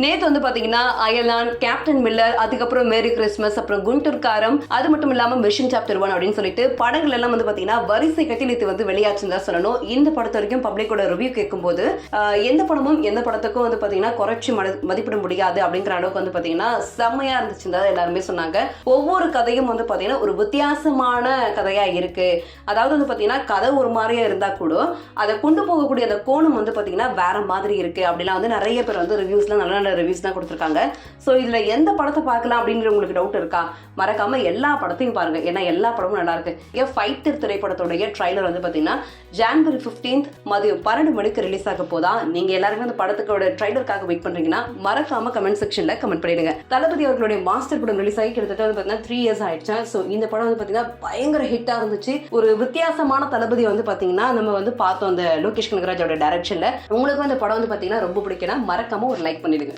நேத்து வந்து பாத்தீங்கன்னா அயலான், கேப்டன் மில்லர், அதுக்கப்புறம் மேரி கிறிஸ்மஸ், அப்புறம் குண்டூர் காரம், அது மட்டும் இல்லாம மிஷன் சாப்டர் 1 அப்படின்னு சொல்லிட்டு படங்கள் எல்லாம் வந்து பாத்தீங்கன்னா வரிசை கட்டி நேத்து வந்து வெளியாச்சுன்னு தான் சொல்லணும். இந்த படத்தை வரைக்கும் பப்ளிக்கோட ரிவ்யூ கேட்கும்போது எந்த படமும் எந்த படத்துக்கும் வந்து பாத்தீங்கன்னா குறைச்சி மதிப்பிட முடியாது அப்படிங்கிற அளவுக்கு வந்து பாத்தீங்கன்னா செம்மையா இருந்துச்சுன்னு தான் எல்லாருமே சொன்னாங்க. ஒவ்வொரு கதையும் வந்து பாத்தீங்கன்னா ஒரு வித்தியாசமான கதையா இருக்கு. அதாவது வந்து பாத்தீங்கன்னா கதை ஒரு மாதிரியா இருந்தா கூட அதை கொண்டு போகக்கூடிய அந்த கோணம் வந்து பாத்தீங்கன்னா வேற மாதிரி இருக்கு அப்படிலாம் வந்து நிறைய பேர் வந்து ரிவ்யூஸ்லாம் நல்ல நல்ல ரிவ்யூஸ் தான் கொடுத்துருக்காங்க. ஸோ இதுல எந்த படத்தை பார்க்கலாம் அப்படிங்கிற உங்களுக்கு டவுட் இருக்கா? மறக்காம எல்லா படத்தையும் பாருங்க, ஏன்னா எல்லா படமும் நல்லா இருக்கு. ஃபைட்டர் திரைப்படத்துடைய ட்ரைலர் வந்து பாத்தீங்கன்னா ஜனவரி 15 மதியம் 12 மணிக்கு ரிலீஸ் ஆக போதா. நீங்க எல்லாருமே அந்த படத்துக்கோட ட்ரைலருக்காக வெயிட் பண்றீங்கன்னா மறக்காம கமெண்ட் செக்ஷன்ல கமெண்ட் பண்ணிடுங்க. தளபதி அவர்களுடைய மாஸ்டர் படம் ரிலீஸ் ஆகி கிட்டத்தட்ட வந்து பாத்தீங்கன்னா 3 இயர்ஸ் ஆயிடுச்சு. ஸோ இந்த படம் வந்து பாத்தீங்கன்னா பயங்கர ஹிட்டா இருந்துச்சு. ஒரு வித்தியாசமான தளபதி வந்து பாத்தீங்கன்னா நம்ம வந்து பார்த்தோம் அந்த லோகேஷ் கனகராஜோட டைரக்ஷன்ல. உங்களுக்கு அந்த படம் வந்து பாத்தீங்கன்னா ரொம்ப பிடிக்கும்னா மறக்காம ஒரு லைக் பண்ணிடுங்க.